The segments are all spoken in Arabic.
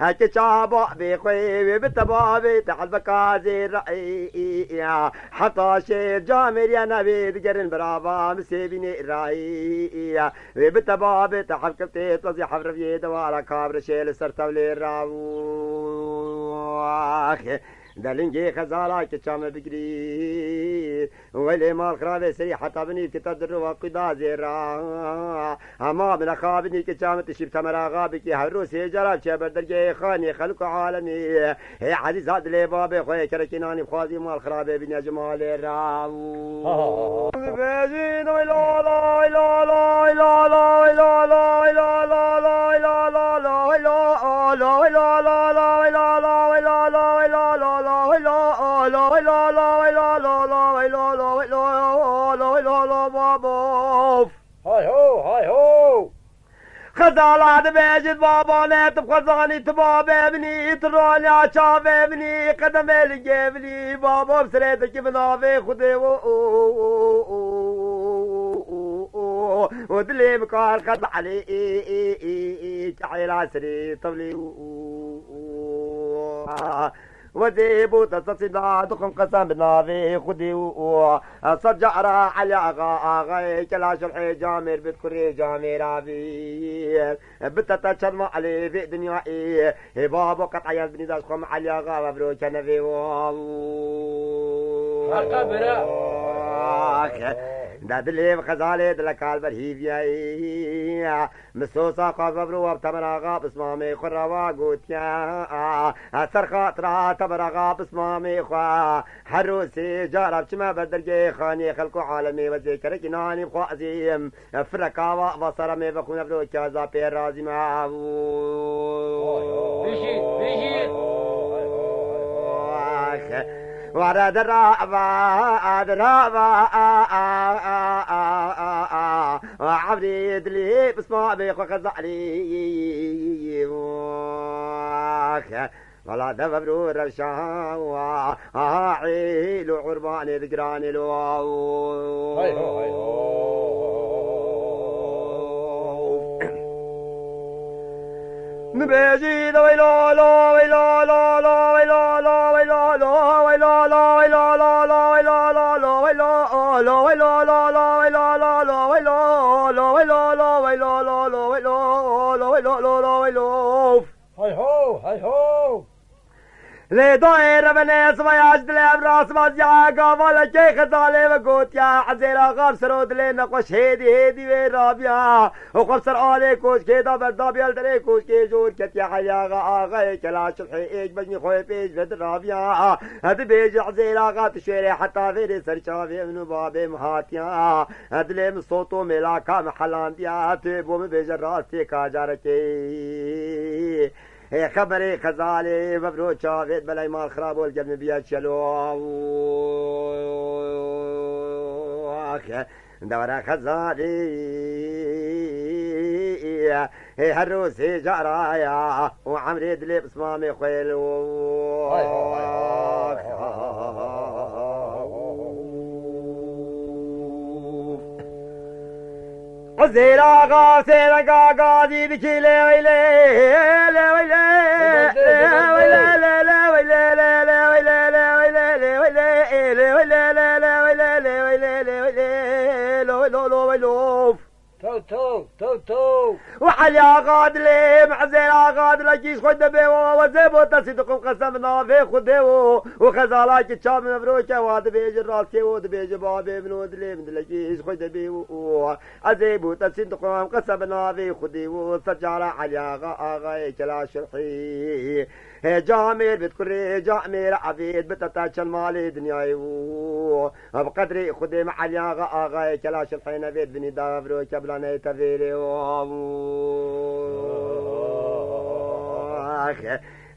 كتابة بخوي بتبابي تحت بكازي رأي حتى شير جامر يا نبي دقرن برابا مسيبيني رأي بتبابي تحت كبتيت وزي حفر في دوارا كابر شيل سرتولي راو دلنجي خزالة كتشام بقري ولي مال خرابي سري حتى بني كتدر وقدا زيرا أما من خابني كتشام تشيب تمرا غابكي هروسي جراب شبر درجي خاني خلق عالمي هي عزيز هاد لي بابي خوي كركناني بخوازي مال خرابي بني جمالي راو بيجين ولا لا لا لا لا لا لا لا لا لا لا لا لا لا لا هاي هو هاي هو خزالات بيجد بابا نيت بخزاني تباب ابني تروني عشاف ابني قدم الجبلي بابا بسريتك بنافي خدي ودلي بكار خد علي تعيل عسري طبلي وديبو تصدع دخن قسم بنافي خدي صجع على اغا كلاش الحي جامر بتكري جامر ابي بتتشرم علي في دنيا ايه بابا قطع يا بني داش خم علي اغا مبروك نبي دادلي بخزالي دلكال برهيفيا مسوسا قبرو وبتمر اغا بسمامي خروا قوتيا اثر خاطرها تمر اغا بسمامي خوا حروسي جارب شما بدرجي خاني خلقو عالمي وذكر كناني بخو عزيم فرقا وبصرمي بخو نبرو كازا بير رازي معاو ورد الرابع عبريد لي بسمع بيخ وخزعلي ولا دبرو الرشاوى عيلو عرباني ذكراني الواو هاي هو هاي هو نبيجي لا لا لا لا لا لا لا لا لا هاي هو هاي هو لي داير بناس ما يجد لي براس ما زياقا ولا كي خزالي وقوت يا حزيرا غاب سرود لي نقوش هيدي وين رابيا وقب سر آلي كوش كيدا برداب يلدري كوش كي جور كت يا حياغا آغاي كلاش الحي ايج بجني خوي بيج بد رابيا هد بيج حزيرا غاب تشويري حتى فيري سر شافي منو بابي مهاتيا هد لي من صوتو ملاكا محلان ديا تيبو من بيج الراستي كاجاركي خبري خزالي مبروك شافيت بلاي مال خراب والجبن بيات شلو دورا خزالي هروسي جرايا وعمري دلي بصمامي خيلو زيرا غا سيرا غا غادي بكي لي ويلي لي ويلي ويلي لا ويلي لا لا ويلي لا ويلي لي ويلي لي ويلي لا لا ويلي لي ويلي لي ويلي لو لو لو ويلوف تو تو تو تو وحليا غاد لي معزيرا غاد لكيش خد بيو وزيبو تصدقوا قسمنا في خديو وخزالاك تشام مبروكة واد بيج الراس ود بيج بابي بنود لي من لكيش خد بيو عزيبو تصدقوا قسمنا في خديو سجارة حليا غا كلاش الحي جامر بتكري جامر عبيد بتتاشل مالي دنيايو بقدري خدي محليا غا كلاش الحين بيت بني دابرو كبلا نيتفيري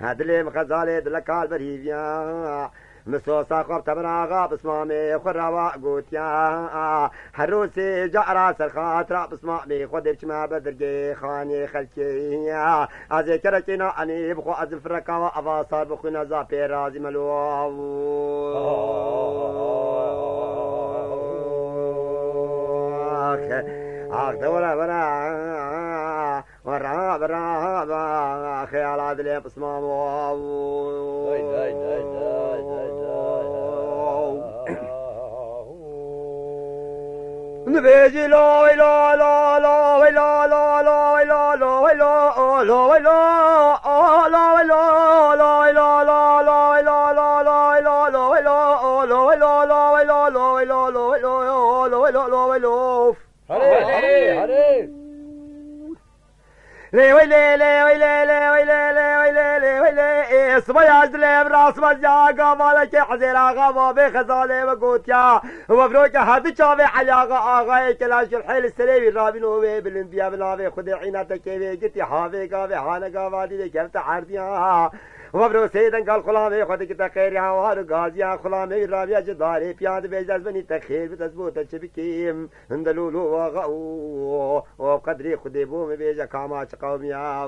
هاد اللي مخزالي دلكال بريفيا مسوسا خب تبراغا بسمامي خروا قوتيا حروسي جعرا سرخاترا بسمامي خدرش ما بدرجي خاني خلكي ازيكرا كينا اني بخو ازفركا واباصار بخو نزا بيرازي ملو دورا برا راب راب خيالات لي بصمام نبيجي لا لا لا لا لا لا لا لا لا لا لا لا صبياج دليب راس مزياقا مالك حزيرا غابا بخزالي وقوتيا ومبروك هذا شافي حلاقا آغاي كلاش الحيل السليبي رابينو بي بالانبياء بنافي خذي عيناتك كيفي قتي حافي قافي حانقا فادي دي كيف تحرديا ومبروك سيدن قال خلامي خذك تخير هوار غازيا خلامي رابيا جداري بياد بيجاز بني تخير بتزبوط الشبكيم هندلولو وغاو وقدري خذي بومي بيجا كاما قوميا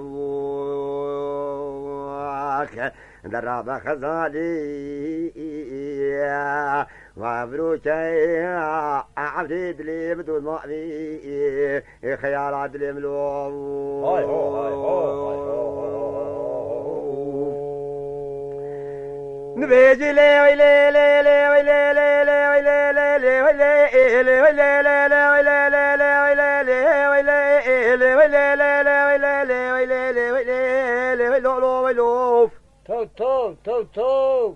درابا خزالي ومبروك عبد لي بدون مأوي خيالات لي ملوم هاي هو هاي هو هاي نبيجي لي ويلي لي لي ويلي لي لي ويلي لي لي ويلي لي ويلي لي لي ويلي لي لي ويلي لي ويلي لي ويلي لي لي ويلي لي ويلي لي ويلي لي ويلو ويلو تو تو تو تو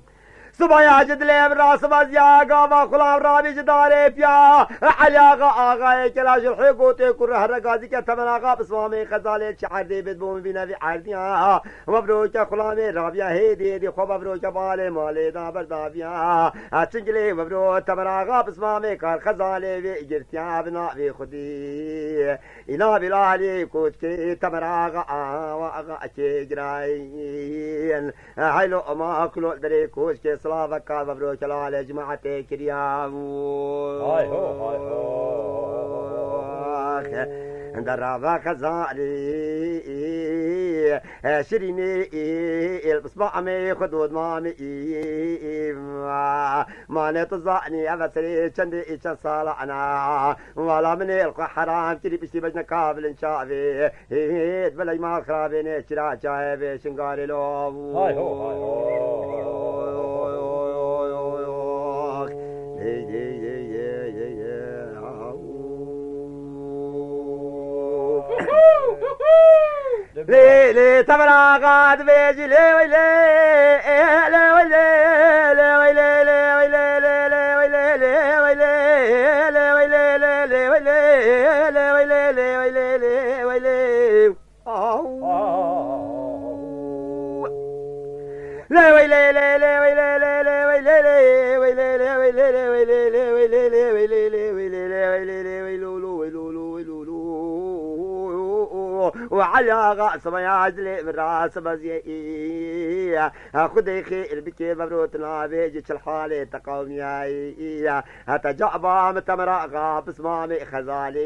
صبايا جدلي براس مزياقا ما خلام رابي جداري بيا حلاقا آغاي كلاش الحقوتي كره رقازي كتمناقا بصوامي خزالي شعردي بدبومي بنا في عرديا مبروك خلامي رابيا هيدي دي خو مبروك بالي مالي دا بردابيا تنجلي مبروك تمناقا بصوامي كار خزالي في جرتيا بنا في خدي إنا بلالي كوتكي تمناقا واغا اكي جراين حيلو ما كلو دري كوتكي سلافك مبروك على جماعتي كريام هاي هو هاي هو درابا خزالي شريني البصبامي خدود مامي ما نتظعني أبسري شندي إيشان صالحنا ولا من يلقى حرام كري بشي بجنا كابل شافي بلاي ما خرابيني شرا جايبي شنقاري لو هاي هو هاي هو لي تبرا قاد بيجي لي ويلي لي ويلي لي ويلي لي ويلي لي ويلي لي ويلي لي ويلي لي ويلي لي ويلي لي ويلي لي ويلي لا ويلي لي لي ويلي لي ويلي لي ويلي لي ويلي لي ويلي لي ويلي لي ويلي لي ويلي لي ويلي لي ويلولو ويلولو ويلولو وعلى غاس ما يعزلي من راس بزيئي خذي خير بكي مبروتنا بيجيش الحالي تقومي تجعبا متمرا غاب اسمامي خزالي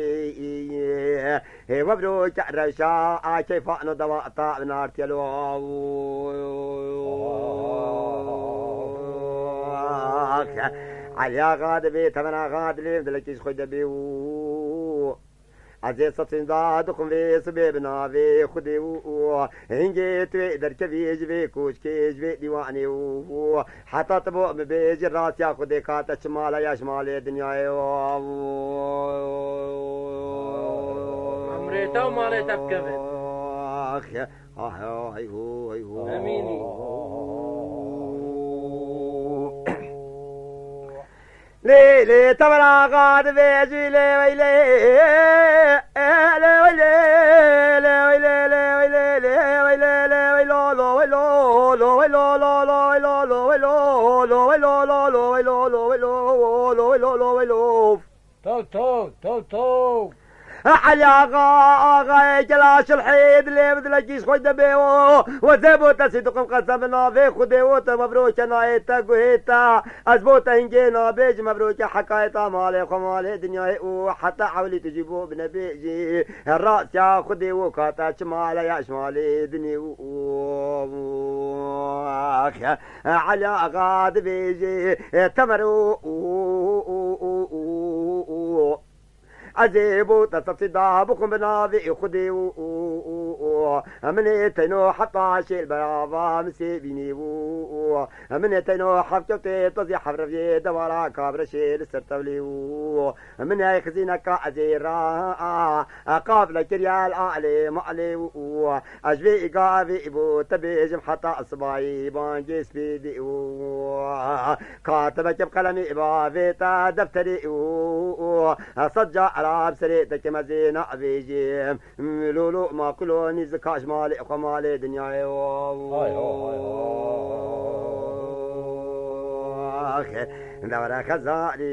مبروك رشا كيف انو دواء طاء من ارتيلو عليا غادبي تمنا غادلي مدلكيش خد بيو عزيز سطين دادكم في سبيبنا في خديو هنجي توي دركبي جبي كوشكي جبي ديواني حتى تبو بيجي الراس يا خدي كاتا شمالا يا شمالي الدنيا عمريتا وماليتا بكبد اخ هاي هو اميني لي لي تبرا قاد بيجي لي ويلي لي ويلي لي ويلي لي ويلي لي ويلي لي ويلو لو ويلو لو ويلو لو لو ويلو لو ويلو لو ويلو لو لو ويلو لو ويلو لو ويلو لو ويلو تو تو تو تو حلاقا جلاش الحيد اللي بدلكيش خد بيو وزبوتا صدقم قسمنا في خديوتا مبروك نايتا قهيتا ازبوتا هنجينا بيج مبروك حكايتا مالي خمالي دنيا وحتى حاولي تجيبو بنبيجي الراس يا خديو كاتا شمالي يا شمالي دنيا على غاد بيجي تمرو عزيبو تتصدى بكم بنافي خدي من تينو حتى شيل برافا مسيبيني من تينو حفجتي تزي حفر في دوارا كابر شيل سرتولي من هاي خزينك عزيرا قابل كريال علي مالي أجبي إقابي إبو تبيجم حتى أصبعي بانجيس بيدي كاتبك بقلمي إبا فيتا دفتري صجع على بسريتك مزينة بيجيم لولو ما كلوني زكاش مالي ومالي دنياي دورة خزاني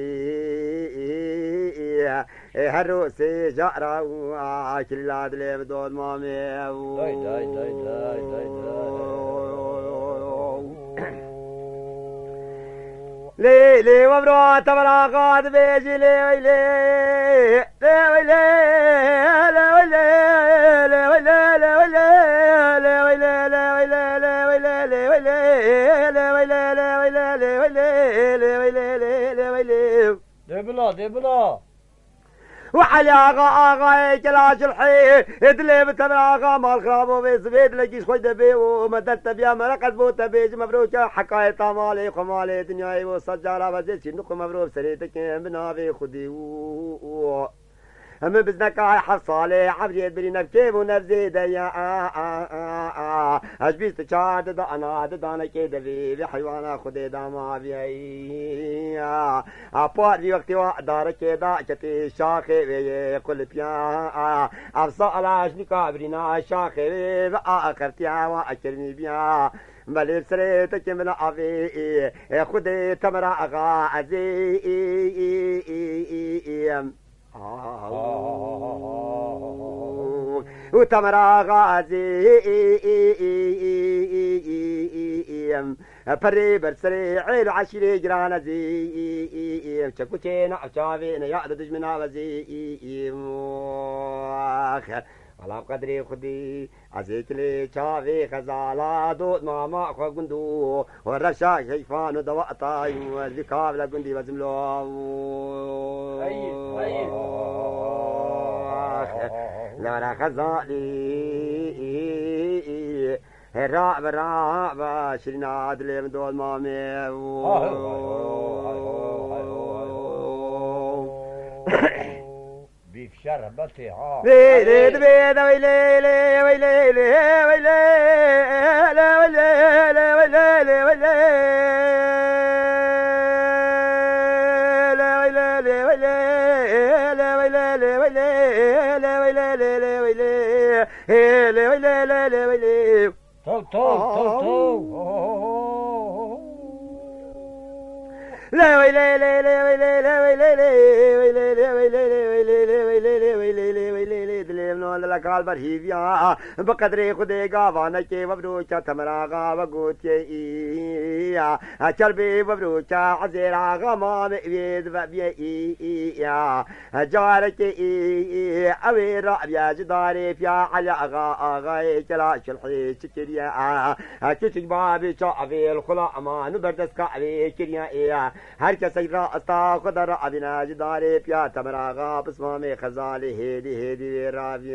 هروسي جارة كل عدلي بدون مامي داي داي داي داي داي ليلي وبروت براقات بيجي لي ويلي لي ويلي لي ويلي لي ويلي لي ويلي لي ويلي لي ويلي لي ويلي لي ويلي لي ويلي لي ويلي لي ويلي لي ويلي لي ويلي دبلا دبلا وحلي آغا كلاش الحي ادلي بتبراغا مال خرابو بيزبيد لكيش خوي دبي ومدلت بيا مرقد بو تبيج مبروك حكاية مالي خمالي دنياي وصجارة وزيتي نقو مبروك سريتك بنافي خدي هم بزنك حصالي عبريت بري نفكيب ونفزي ديا أجبيست تشاد دانا دانا كيدا في حيوانا خدي داما بيهي أبوار في وقت وقدار كيدا كتي شاخي بي كل بيا أفصى على شنكا برينا شاخي بآخرتيا وأكرني بيا بلي سريتك من أبي خدي تمرا غازي وتمرا غازي بري برسري عيل عشري جرانا زي شكوتين عشافين يعدد جمنا وزي على قدري خدي عزيك لي شافي خزالة دوت ماما أخوة قندو والرشا شيفان دواء طاي والذكاب لقندي وزملو لورا خزالي راب راب شرنا عدلي من دول مامي بيف شربتي ها ويلي دبيدا ويلي ويلي ويلي ويلي ويلي ويلي تو تو تو تو لا ويلي لا لا ويلي لا ويلي لا ويلي لا ويلي لا ويلي لا ويلي لا ويلي لا ويلي لا دليم نون لك البرهيفيا بقدر خدي غاوانا كي وبروچا تمرا غا وغوتي چربي وبروچا عزيرا غما بيد وبي يا جاركي اويرا بيا جداري فيا على غا كلا شلحي شكريا كيش بابي شافي الخلا ما نبردس كاري كريا هر کسی را استا خدا را ابینا جداری پیا تمراغا بسمام خزالی هدی راوی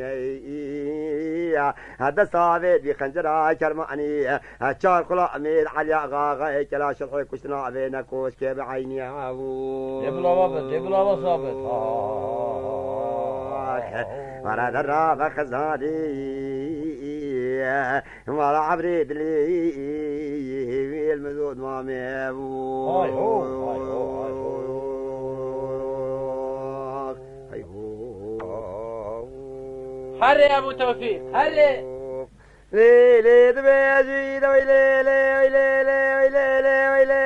هذا صافي بخنجرة كرماني شار خلا امير علي غاغا كلا شرحي كشنا بين كوش كيف عيني دبلا بابا صابت ورا درا خزالي ورا عبريد لي المزود مامي هاي هو هاي هو هاي هو هاي هو هري يا ابو توفيق هري ليلي دبيجي دويلي ويلي ويلي ويلي ويلي ويلي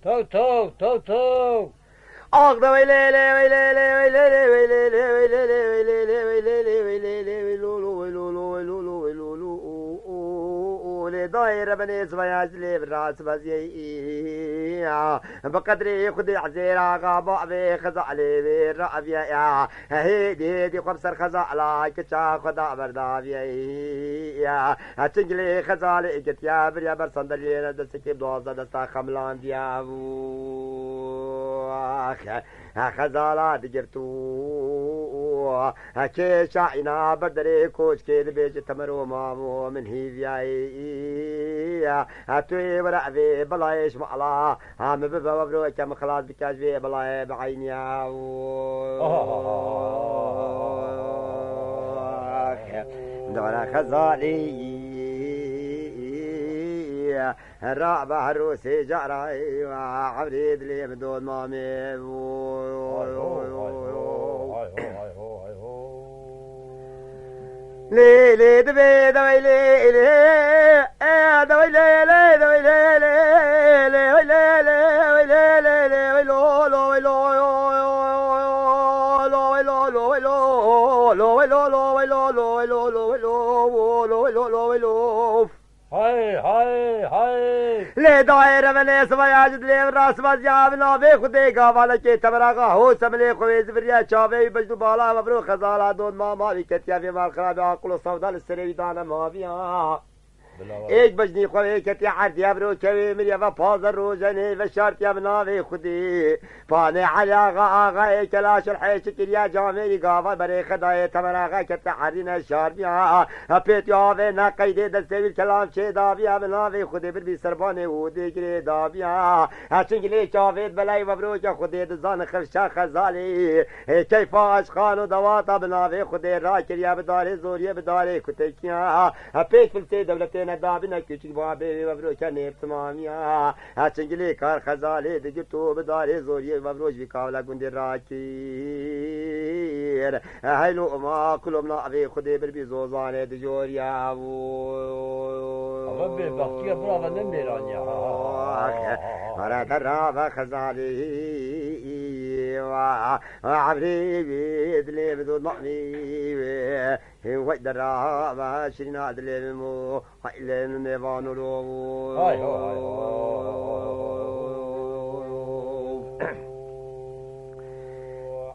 تو تو تو أخذ ويلي ويلي ويلي ويلي ويلي ويلي ويلي ويلي ويلولو ويلولو ويلولو ويلولو دايرة بني زبياج لي بالراس بزي بقدري خدي عزيرا غابا بي خزع لي بالرأبيا يا هيدي خبصر خزع لا كتشا خدا بردابيا تنجلي خزالي كتيا بريا برصندلي دستكي بدوزة دستا خملان ديابو خزالة دجرتو كيشا إنا بردري كوش كيد بيج تمرو مامو من هيفيا توي ورأبي بلايش معلا هم ببا ببرو كم خلاص بكاش بي بلاي بعينيا دورا خزالي الرعب عروسي جعراي وعبريد لي بدون مامي لي لي دبي دوي لي لي دوي لي لي دوي لي لي لي لي لي لي لي لو لو لو هاي هاي هاي ले दायरे में सवाज ले रास बाजियाब ना वे खुदे गावाला के तमरा का हो समले खोज बिरिया चावे बजदू बाला मबरू खजाला दोन मामा विकतिया वे माल खराब आकुल सौदा लसरे विदाना माविया एक बजनी खोए कति عادي ابرو كوي من يا فاضل روزني بشرت يا بناوي خدي فاني على غا كلاش الحيش كريا جامي غاوا بري خداي تمرا كت حرينا شاربيا بيت يا وينا قيد دستي الكلام شي دابيا بناوي خدي بي سرباني ودي كري دابيا اشنجلي شافيت بلاي مبروك خدي دزان خرشا خزالي كيف اشخان دوات بناوي خدي راكريا بداري زوريه بداري كتكيا بيت في دولتين دابنا küçük babi mabruş kanep tamamiya açıngili kar khazale de gitu bedare zoriye mabruş bi kavla gundi rakir haylo ma kulumna abi khudi bir bi zozane de joriya ربي بختي برافو نميران يا ara tarava khazale وعبري بيدلي بدون معني وقدر ما شرنا دلي مو هاي نيفان لو هاي هاي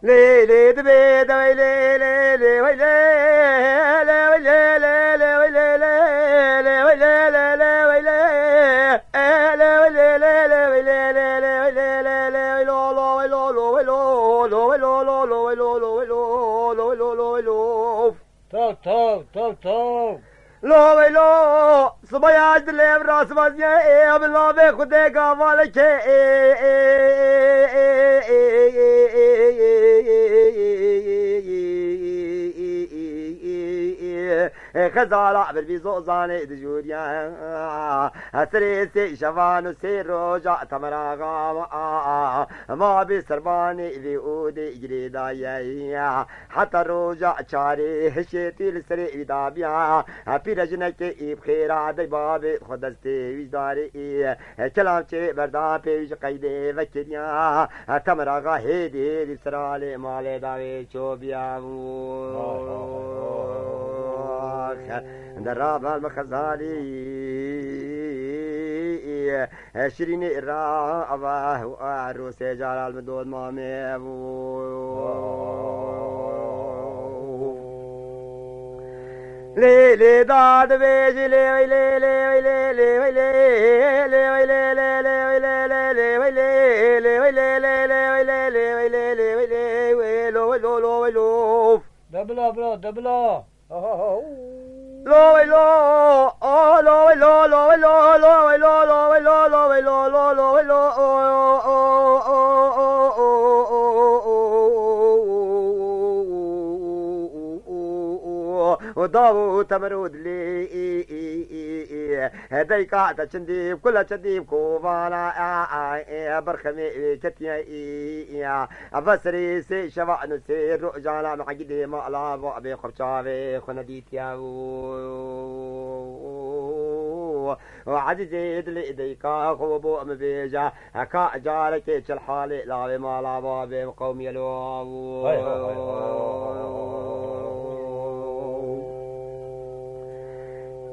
لي لي دبي دبي لي لي لي وي لي لي وي لي لي لي وي لي لي لي وي لي لي لي وي لي لي وي لي لي لي وي لي لي لي وي لي لي لي وي لو لو وي لو لو وي لو لو وي لو لو لو وي لو لو وي لو لو وي لو لو وي لو توك توك توك توك لو وي لو صبياج دلي براس بازيا اي ابلا بي خدي قاوالك خزالة بالبيزو زاني دجوريا سريسي شفانو سيرو جاء تمراغا ما بسرباني بيودي جريدا يا حتى روجا چاري هشيتي لسري ودابيا بيرجنك بخيرا دي بابي خدستي وجداري كلام چه بردان پیش قيدي وكريا تمراغا هيدي لسرالي مالي داوي چوبيا درابا المخزالي شريني الرابا وعروسي جلال مدود مامي لي لي داد بيجي لي وي لي لي وي لي لي وي لي لي وي لي لي لي وي لي لي وي لي لي وي لي لي وي لي لي وي لي لي وي لي وي لو وي لو لو وي لو دبلا برو دبلا لو وي لو لو وي لو لو وي لو لو وي لو لو وي لو لو وي لو لو لو وي لو وداو تمرود لي ديكا تشنديب كل تشنديب كوفانا برخمي كتيا بسري سي شفاء نسير رجالا معقدي مالا بابي خبشافي خنديتيا وعزيزي دلي ديكا خوبو مبيجا كا جارك تشالحالي لا مالا بابي قومي يلو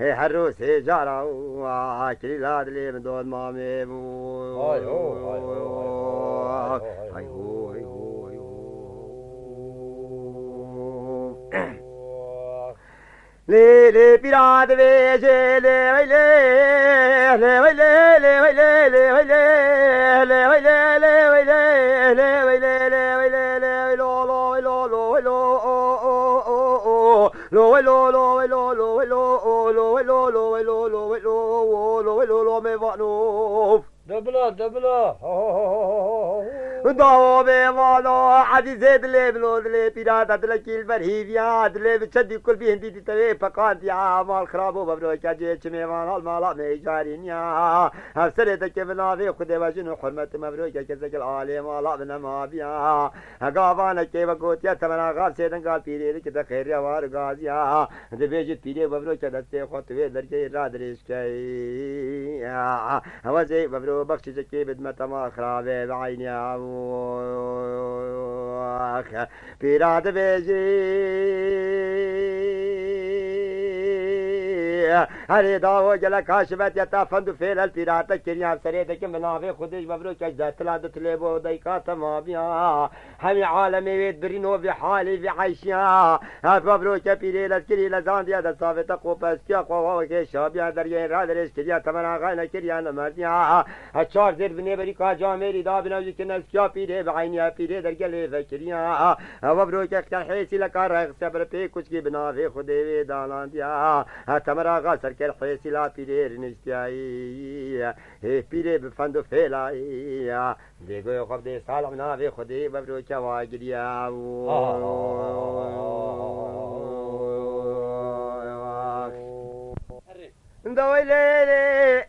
هروس جارا وكلي لا دلي من دون مامي هاي هو هاي هو هاي هو هاي هو هاي هو لي بيراد بيجي لي ويلي لي ويلي لي ويلي لي ويلي لي ويلي لي ويلي لي ويلي لي ويلي لي لو لو لو لو لو لو لو لو لو لو لو لو لو لو لو لو لو لو لو مي فانوف دبلة دبلة داو بيوالو عزيزي دلي بلو دلي بيرادا دلكي البرهيفيا دلي بتشدي كل بي هندي تتوي فقانت يا مال خرابو ببرو كاجي چميوان المالا ميجارين يا هفسري دكي بنافي خدي وجنو حرمة مبرو كاكزك العالي مالا بنما بيا هقافانا كي بقوت يا تمنا غاب سيدن قال بيري دك دخير يا وار غازيا دبيجي بيري ببرو كدستي خطوي دركي رادريش كي هوزي ببرو بخش جكي بدمت ما خرابي بعيني بيراد بيجي هري داو جلا كاشبت يتا فندو فيل البيرات كريام سريدك منافي خدش مبروك اجدت لا دتلبو ديكات ما بيا همي عالمي ويد برينو بحالي في عيشيا مبروك بيري لسكري لزانديا دصافي تقو بسكيا قوة كي شابيا دريا رادرش كريا تمنا غاينا كريا نمرتيا هتشار زير بني بريكا جاميري دا بنوجي كنس كيا بيري بعينيا بيري درجلي فكريا مبروك اختر حيسي لكار سبر بي كوش كي بنافي خدي دالانديا تمرا غاسر كل حيسي لا بيري رنشتياي بيري بفندو فيلاي ديگو يخب دي سالم نافي خدي مبروك واجريا دويلي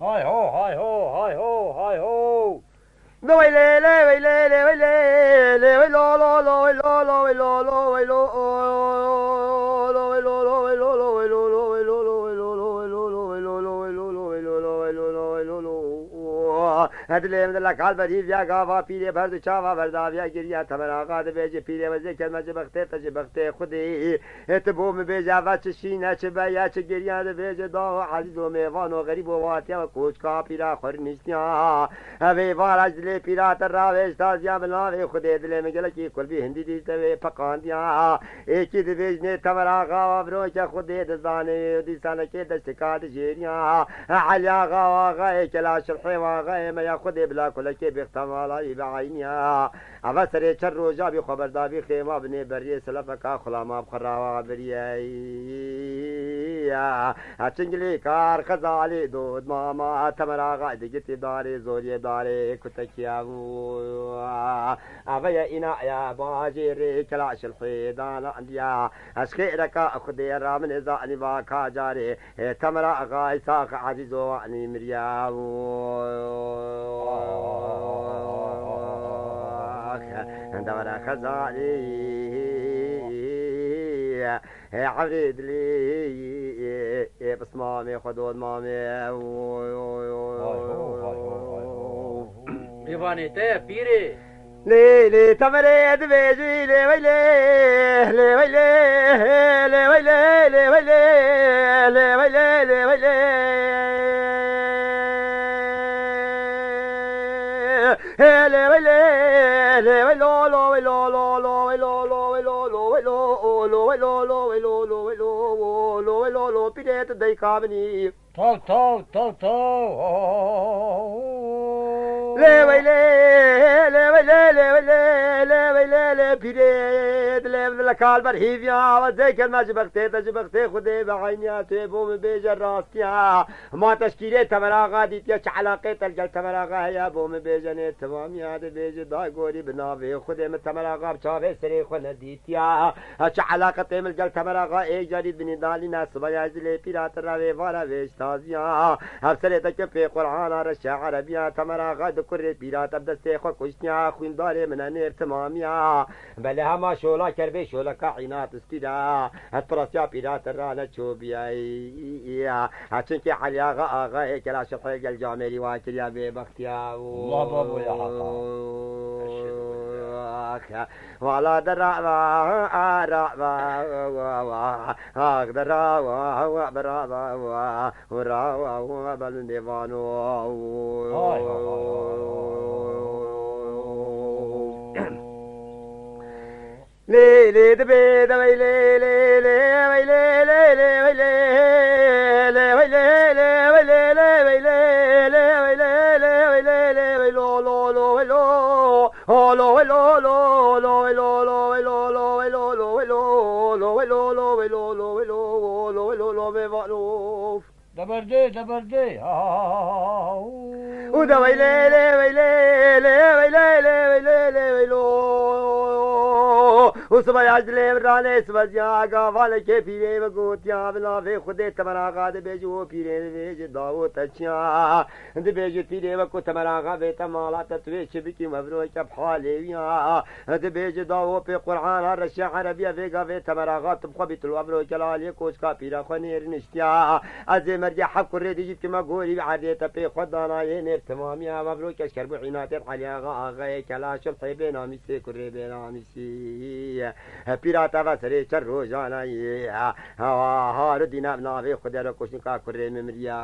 هاي هو هاي هو هاي هو هاي هو هدلي من لك البريف يا غافا بيري برد شافا بردافيا جريا تمنا قاد بيجي بيري وزي كلمة جبختي تجبختي خدي اتبو مبيجا واتشينا چبايا چگريا بيجي داو عزيزو ميوانو غريبو واتيا وكوش کا پيرا خورنشتيا اوي وارج دلي پيرا تراويش تازيا بناوي خدي دلي مگلكي كل بي هندي دي تبي پقانديا ايكي دبيجني تمنا غاوا بروچا خدي دزاني دي سانكي دشتكات جيريا عليا غاوا غاي كلاش الحيوا غاي ما خدي بلا كل كي بيختمالا بعينيا افسري چرو جابي خبر دابي خيمه بني بري سلفك خلاما بخراوا بريا اچنجلي كار خزالي دود ماما تمرا غاد جتي داري زوري داري كتكيا افيا انا يا باجيري كلاش الحيدان انديا اسخيرك خدي رامن زاني باكا جاري تمرا غاي ساق عزيزو اني مريا دورا خزالي عريد لي بصمامي خدود مامي ايواني تي بيري لي تمريد بيجي لي ويلي لي ويلي لي ويلي لي ويلي لي ويلي لي ويلي لي ويلي لي ويلو لو ويلو لو لو ويلو لو ويلو لو ويلو لو ويلو لو ويلو لو ويلو لو ويلو لو بيدت دايكابني تو تو تو تو لي ويلي لي ويلي لي ويلي لي ويلي لي بيدت لي لكال برهيفيا وزيك ما جبختي خدي بعينيا تيبو من بيج الراستيا ما تشكيلي تمرا غادي تيش علاقه تلجل تمرا غايا بو من بيجني تمام يا بيج داي غوري بنافي خدي من تمرا غاب شافي سري خنديتيا اش علاقه من جل تمرا غا اي جديد بن دالي ناس بياجلي بيرات راوي ولا ويش تازيا افسري تك في قران رش عربيا تمرا غاد كل بيرات بدستي خو كشنيا خوين داري من نير تمام يا بله همه شولا کربه شولا که عینات استیدا پرسیا پیرات رانه چوبیایی چون که علی آقا کلاش حق الجامری واکریا به بختیا الله بابو يا حقا ولا درا درا ورا بل لي لي دبي دبي لي لي لي وي لي لي لي وي لي لي وي لي لي وي لي لي وي لي لي وي لي لي وي لي لي وي لو لو لو وي لو لو وي لو لو لو وي لو لو وي لو لو وي لو لو وي لو لو وي لو لو وي لو لو وي لو لو وي لو لو بفالوف دبردي دبردي ودا وي لي لي وي لي لي وي لي لي وي لي لي وي لو وصبح عجلے برانے سبزیاں گاوال کے پیرے وگوتیاں بلا وے خودے تمرا غا دے بیجو پیرے ویج داو تچیاں دے بیج پیرے وکو تمرا غا وے تمالا تتوی شبکی مبرو کب حالیاں دے بیج داو پہ قرآن رشیا عربیہ وے گا وے تمرا غا تبخ بیت الابرو کلالی کوچ کا پیرا خنیر نشتیا از مرجع حق ردی جت کما گوری عادی تپی خدانا یہ نیر تمامیا مبرو کش کرب عینات علی آغا آغا کلاش الحبین نامی سے کرے بے نامی سی پیراتا وسرے چر روزانہ یہ ہار دینا ناوے خدا را کچھ کا کرے ممریا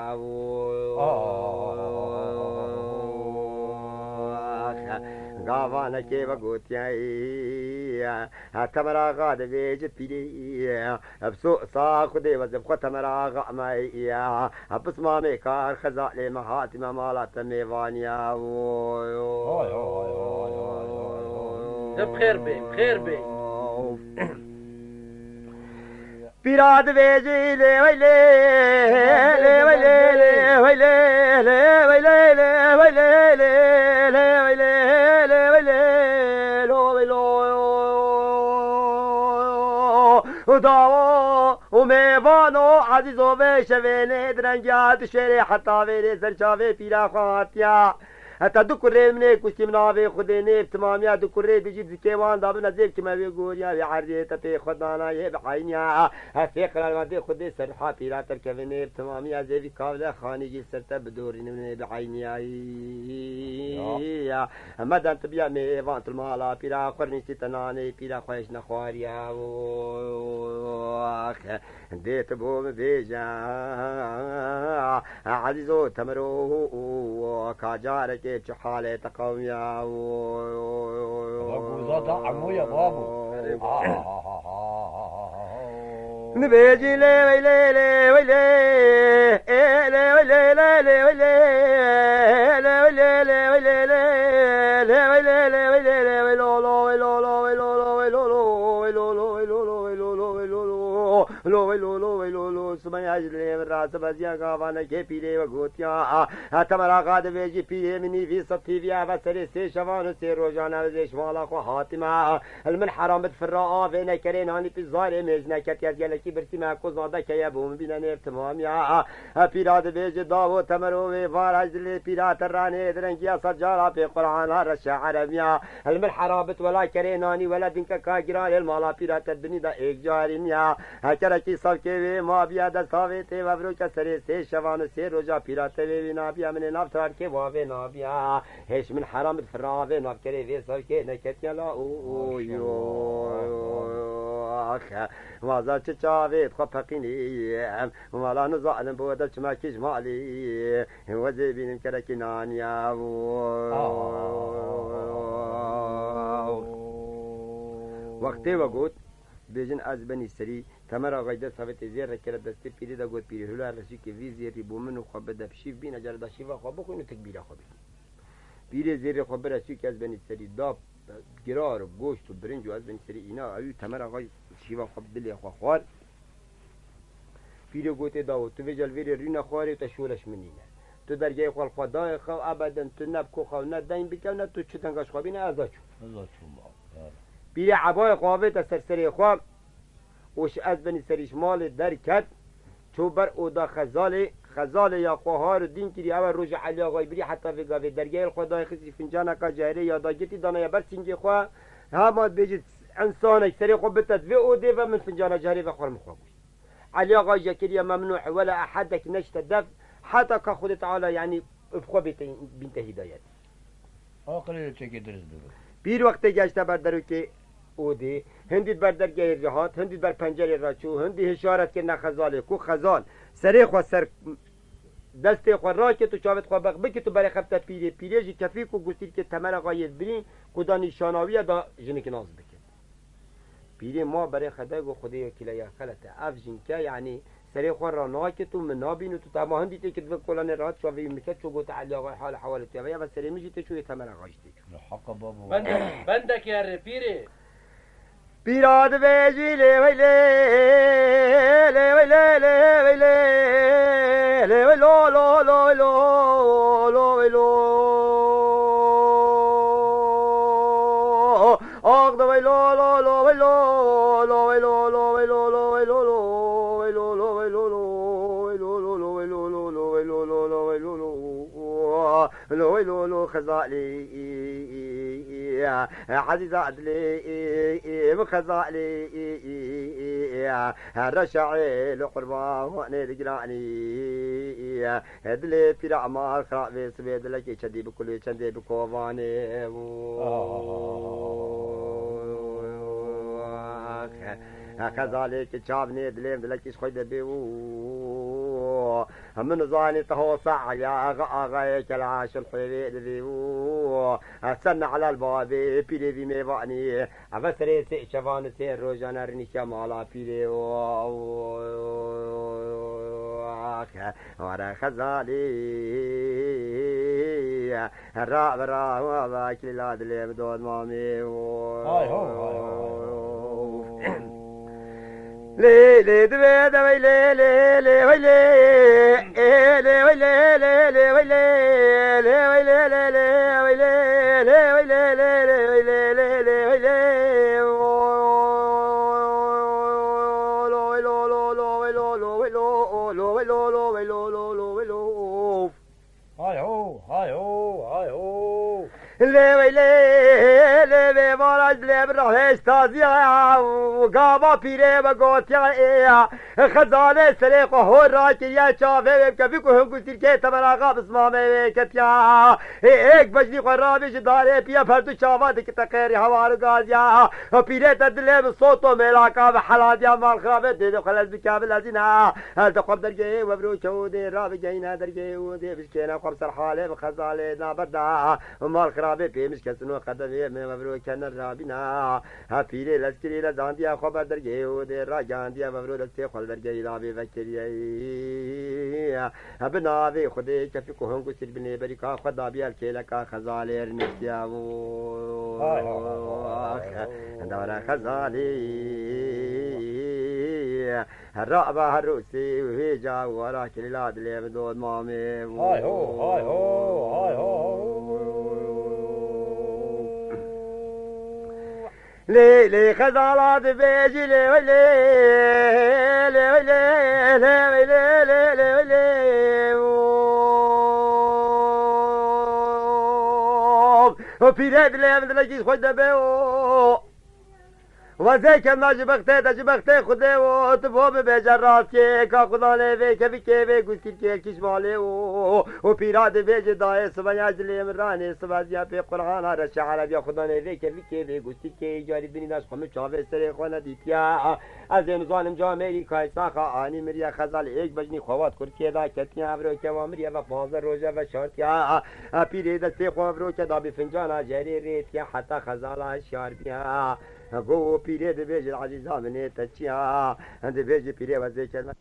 گاوانا کے وگوتیاں تمرا غاد ویج پیری اب سو سا خدے وزب خو تمرا غمائی اب اسما میں کار خزالے محاتم مالا تمیوانیا بخير بي بخير بي پیرات ویجی لے ویلے لے ویلے لے ویلے لے ویلے لے ویلے لے لے ویلے لے ویلے لو ویلو داو امیوانو عزیزو بے شوینے درنجات شیر حتا ویرے سرچاوے پیرا خواتیا حتى دكوري مني كوشتي منافي خديني بتماميا دكوري بيجي بكيوان دابنا زيك ما بيقول يا بعرضي تبي خدانا يا بعينيا فكر المادي خدي سرحه بيرا تركبني بتماميا زي كاوله خاني جي سرت بدوري من بعينيا يا مدام تبيا مي فانت المالا بيرا قرني تناني بيرا خويش نخواريا ديت بوم بيجا عزيزو تمرو كاجارك چه حاله تقویا وگوزا تا عمو یا بابو نبيجي لي ويلي لي ويلي لي ويلي لي ويلي لي ويلي لي ويلي لي ويلي لي ويلي لي ويلو لو ويلو لو ويلو لو ويلو لو ويلو لو ويلو لو ويلو لو ويلو لو ويلو لو ويلو لو سمع اجلي راس بزيا غاوانا کے پیرے وگوتیا تمرا غاد ویجی پیرے منی في صفي بیا وسري سي شوان سي روزانا وزيش مالا خو حاتمه المن حرام بتفرا بين كرين اني في الظاهر مجنا كتيا لكي برسي ما کو زاده كيا بوم بينا تمام يا پیراد ویج داو تمرو وی وار اجلي پیرا ترانه درنگيا سجارا في قران رش عربيا المن حرام ولا كرين اني ولا دينك كاجرا المالا پیرا تدني دا ایک جارينيا چرکی سب کے ما بیا دستاوی تے وبرو کا سرے سے شوان سے روزا پیراتے وی نا بیا من نفتار کے واوے نا بیا هیچ من حرام فراوے نا کرے وی سب کے نکتیا لا او یو اخ وازا چاوی خفقنی ولا نزعل بود ما کیج مالی وزي بین کرکی نانیا وقتی وقت بیجن از بنی سری تمرا غیده ثابت زیر رکر دستی پیری دا گود پیری هلا رسی که وی زیری بومن و خواب بده بشیف بین اجر دا شیفا خواب بخوین و تکبیر خواب پیری زیر خواب رسی که از بنی سری داب گرار و گوشت و برنج و از بنی سری اینا اوی تمرا غید شیفا خواب دلی خواه خوار پیری گوته داو تو وی جلویر رینا خواری تا شورش منینه تو درگه خوال خدای خواه ابدا تو نبکو خواه نه دین بکو نه تو چتنگاش خوابی نه ازاچو پیری عبای خوابه تا سرسری خواب وش از بنی سریش مال درکت تو بر اودا خزال یا خوهار دین کری اول روز علی آقای بری حتی وگاوه درگه خدای خسی فنجانا کا جهره یا داگتی دانا یا بر سنگی خواه ها ما بيجي انسان يشتري قبته في اودي ومن فنجان جاري بخور مخوش علي آقا جاكريا ممنوع ولا احدك نشت الدف حتى كخود تعالى يعني بخو بنت هدايات آخری چه که درست دو بیر وقت گشت بر درو که اودی هندی بر در گیر جهات هندی بر پنجره راچو هندی اشارت که نخزاله کو خزال سری خو سر دست خو را که تو چاوت خو بق بکی تو برای خفته پیره جی کفی کو گوستیر که تمر قاید برین کدا نشاناوی دا جنک ناز بکن پیره ما برای خدا گو خدای کلیا خلته اف جنکه یعنی سری خو را ناکه تو منابین تو تمام هندی تی که تو کلان رات شو وی میکت چو گوت علی آقا حال حوالت یا و سری میجی تو شو تمر قایشتی حق بابا بندك يا بيري پیراد بیجی لی ویلی لی ویلی لی ویلی لی ویلو لو لو ویلو لو ویلو آق دو ویلو لو لو ویلو لو ویلو لو ویلو لو ویلو لو ویلو لو ویلو لو ویلو لو لو ویلو لو لو ویلو لو لو ویلو لو خزالی عزيز عدلي مخزالي رشعي لقربان وانا رجلاني هدلي في رعمار خرابي سبيد لك شدي بكل شدي بكوباني كذلك شابني دليم دلك خويد بيو من ظاني تهو صاع يا اغا كلاش الحبيب بيو استنى على الباب بيلي في ميباني افسري سي شفان سي روجانا رنيشا مالا بيلي ورا خزالي الراب الراب باكل لا دليم دود مامي هاي هو لي لي دبي دبي لي لي لي وي لي لي وي لي لي لي وي لي لي وي لي لي لي وي لي لي وي لي لي لي وي لي لي لي وي لي لو لو لو لو لو لو لو لو لو لو لو لو لو لو هاي هو هاي هو هاي هو لي وي لي لي بي ماراج لي بروح استازيا وقابا بيري بقوتيا خزانه سريق هوراك يا شافي كفيكو هم قلت لك تمر اغا بسمامي كتيا ايك بجلي قرابي جداري بيا فردو شافات كتقيري هوار غازيا بيري تدلي بصوتو ملاكا بحلاديا مال خرابي ديدو خلال بكاب الازينا هل تقوم درجي وبرو شودي رابي جينا درجي ودي بشكينا قبصر حالي بخزالي نابردا مال خرابي بيمش كسنو قدمي مبرو كان الرابينا بيري لسكري لزانديا خبر درجي ودي راجانديا مبرو دستي خل درجي لابي فكري بنابي خدي كفيكو هم كسر بني بريكا خدا بيا الكيلكا خزالي رنسيا دورا خزالي الرعبة الروسي وهي جا ورا كل لاد اللي بدود مامي هاي هو هاي هو هاي هو لي لي خزالات بيجي لي ولي لي ولي لي ولي لي لي ولي وبيرد لي من لجيس خد بيو وزيك ما جبختي خدي وتفهم بجرات كا خدا لي كبي كبي قلت لك كيش مالي وبيراد بيجي داي سبايا جلي مراني سبازيا في قران هذا الشعر بيا خدا لي كبي قلت لك جاري بني ناس خم شافي سري خنا ديتيا ازين ظالم جا امريكا ساخا اني مريا خزال ايك بجني خوات كركي دا كتيا برو كوامريا و 15 روزه و شارتيا بيري دستي خو برو كدا بفنجان جاري ريتيا حتى خزال شار بيا گو پیره دبیج عزیزا منی تچیا دبیج پیره وزه کرد